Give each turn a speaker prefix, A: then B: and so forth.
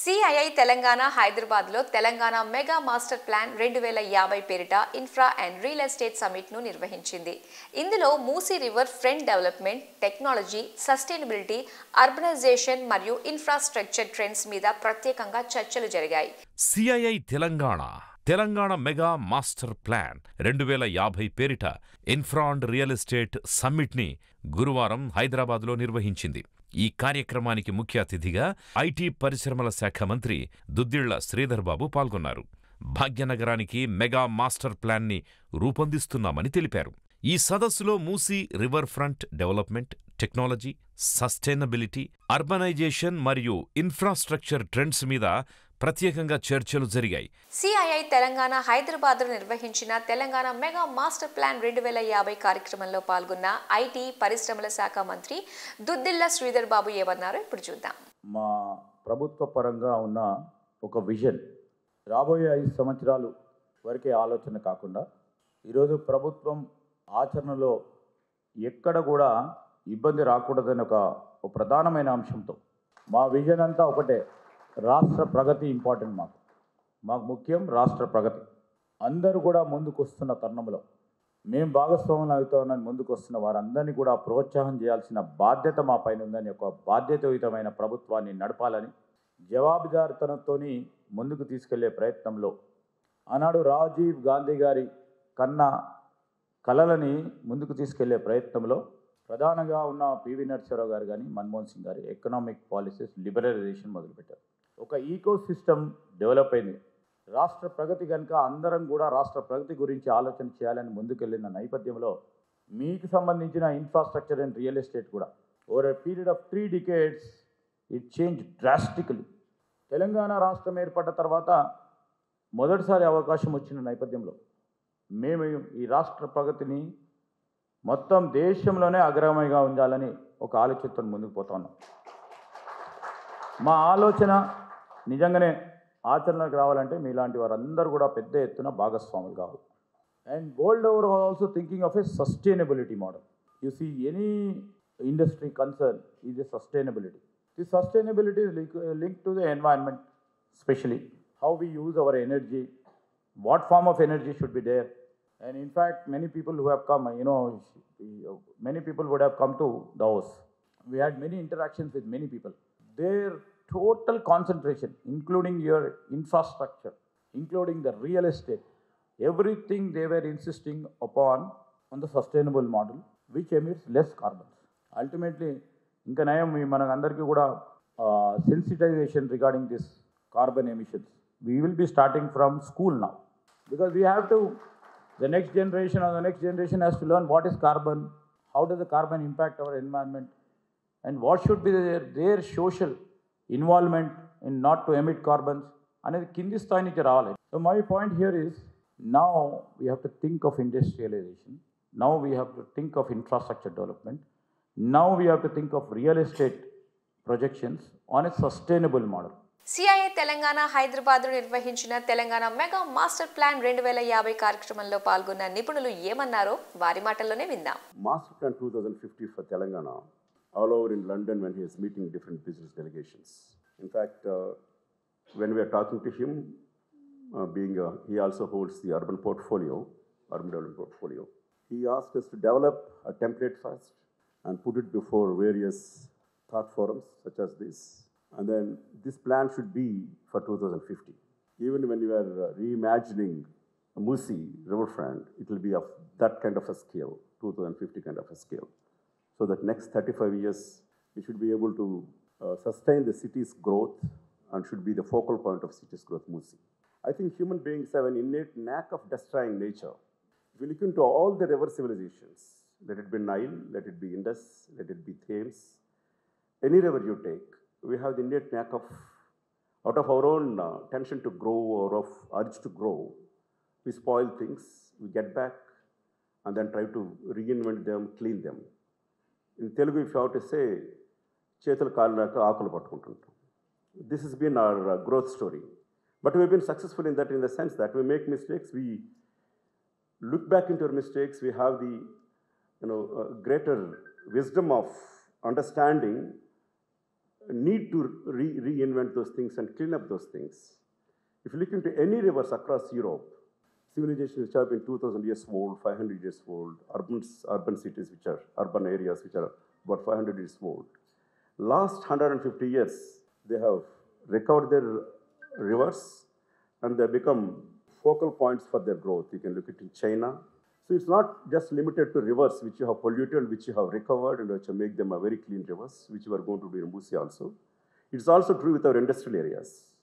A: CII Telangana హైదరాబాద్లో Telangana mega master plan 2050 పేరిట infra and real estate సమిట్ను నిర్వహించింది. ఇందులో Musi river front development, technology, sustainability, urbanisation మరియు ఇన్ఫ్రాస్ట్రక్చర్ ట్రెండ్స్ మీద ప్రత్యేకంగా చర్చలు జరిగాయి.
B: CII Telangana mega master plan 2050 పేరిట ఇన్ఫ్రా అండ్ రియల్ ఎస్టేట్ సమ్మిట్ని గురువారం హైదరాబాద్లో నిర్వహించింది. ఈ కార్యక్రమానికి ముఖ్య అతిథిగా ఐటీ పరిశ్రమల శాఖ మంత్రి దుద్దిళ్ల శ్రీధర్ బాబు పాల్గొన్నారు. భాగ్యనగరానికి మెగా మాస్టర్ ప్లాన్ని రూపొందిస్తున్నామని తెలిపారు. ఈ సదస్సులో Musi river front development, technology, sustainability, urbanisation మరియు ఇన్ఫ్రాస్ట్రక్చర్ ట్రెండ్స్ మీద ప్రత్యేకంగా చర్చలు జరిగాయి.
A: సిఐఐ తెలంగాణ హైదరాబాద్లో నిర్వహించిన తెలంగాణ మెగా మాస్టర్ ప్లాన్ 2050 కార్యక్రమంలో పాల్గొన్న ఐటీ పరిశ్రమల శాఖ మంత్రి దుద్దిళ్ల శ్రీధర్ బాబు ఏమన్నారో ఇప్పుడు చూద్దాం.
C: మా ప్రభుత్వ పరంగా ఉన్న ఒక విజన్ రాబోయే 5 సంవత్సరాలు వరకే ఆలోచన కాకుండా ఈరోజు ప్రభుత్వం ఆచరణలో ఎక్కడ కూడా ఇబ్బంది రాకూడదని ఒక ప్రధానమైన అంశంతో మా విజన్ అంతా ఒకటే. రాష్ట్ర ప్రగతి ఇంపార్టెంట్. మాకు ముఖ్యం రాష్ట్ర ప్రగతి. అందరూ కూడా ముందుకు వస్తున్న తరుణంలో మేము భాగస్వాములు అవుతామని ముందుకు వస్తున్న వారందరినీ కూడా ప్రోత్సాహం చేయాల్సిన బాధ్యత మా పైన ఉందని, ఒక బాధ్యతాయుతమైన ప్రభుత్వాన్ని నడపాలని, జవాబుదారితనంతో ముందుకు తీసుకెళ్లే ప్రయత్నంలో ఆనాడు రాజీవ్ గాంధీ గారి కన్నా కలలని ముందుకు తీసుకెళ్లే ప్రయత్నంలో ప్రధానంగా ఉన్న పివి నరసింహారావు గారు కానీ, మన్మోహన్ సింగ్ గారు ఎకనామిక్ పాలసీస్ లిబరలైజేషన్ మొదలుపెట్టారు. ఒక ఈకో సిస్టమ్ డెవలప్ అయింది. రాష్ట్ర ప్రగతి కనుక అందరం కూడా రాష్ట్ర ప్రగతి గురించి ఆలోచన చేయాలని ముందుకెళ్ళిన నేపథ్యంలో మీకు సంబంధించిన ఇన్ఫ్రాస్ట్రక్చర్ అండ్ రియల్ ఎస్టేట్ కూడా over a period of 3 decades it change drastically. Telangana రాష్ట్రం ఏర్పడ్డ తర్వాత మొదటిసారి అవకాశం వచ్చిన నేపథ్యంలో మేము ఈ రాష్ట్ర ప్రగతిని మొత్తం దేశంలోనే అగ్రగామిగా ఉండాలని ఒక ఆలోచనతో ముందుకు పోతా ఉన్నాం. మా ఆలోచన నిజంగానే ఆచరణకు రావాలంటే మీలాంటి వారందరూ కూడా పెద్ద ఎత్తున భాగస్వాములు కావాలి. And world over also thinking of a sustainability model. You see any industry concern is a sustainability. The sustainability is linked to the environment, especially how we use our energy, what form of energy should be there. And in fact, many people who have come, many people would have come to Davos. We had many interactions with many people. Their total concentration, including your infrastructure, including the real estate, everything they were insisting upon on the sustainable model, which emits less carbon. Ultimately, ఇంకా నయం మనకు అందరికీ కూడా sensitization regarding this carbon emissions. We will be starting from school now, because we have to, the next generation has to learn what is carbon, how does the carbon impact our environment, and what should be their social involvement in not to emit carbons అనేది కింది స్థాయి నుంచి రావాలి. So my point here is, now we have to think of industrialization, now we have to think of infrastructure development, now we have to think of real estate projections on a sustainable model.
A: CII Telangana హైదరాబాద్లో నిర్వహించిన Telangana mega master plan 2050 కార్యక్రమంలో పాల్గొన్న నిపుణులు ఏమన్నారో వారి మాటల్లోనే విందాం.
D: Master Plan 2050 for Telangana, all over in London when he is meeting different business delegations. In fact, when we are talking to him, he also holds the urban development portfolio. He asked us to develop a template first and put it before various thought forums such as this. And then this plan should be for 2050. Even when you are reimagining Musi riverfront, it will be of that kind of a scale, 2050 kind of a scale. So that next 35 years, we should be able to sustain the city's growth and should be the focal point of city's growth, Musi. I think human beings have an innate knack of destroying nature. If you look into all the river civilizations, let it be Nile, let it be Indus, let it be Thames, any river you take, we have the innate knack of, out of our own tension to grow or of urge to grow, we spoil things, we get back and then try to reinvent them, clean them. In Telugu, if you have to say, చేతులు కాలినాక ఆకులు పట్టుకుంటుంటాం. This has been our growth story. But we've been successful in that, in the sense that we make mistakes, we look back into our mistakes, we have the greater wisdom of understanding need to reinvent those things and clean up those things. If you look into any rivers across Europe, civilizations which have been 2,000 years old, 500 years old, urban cities which are urban areas which are about 500 years old. Last 150 years, they have recovered their rivers and they have become focal points for their growth. You can look at in China. So it's not just limited to rivers which you have polluted, which you have recovered and which make them a very clean rivers, which you are going to do in Musi also. It's also true with our industrial areas.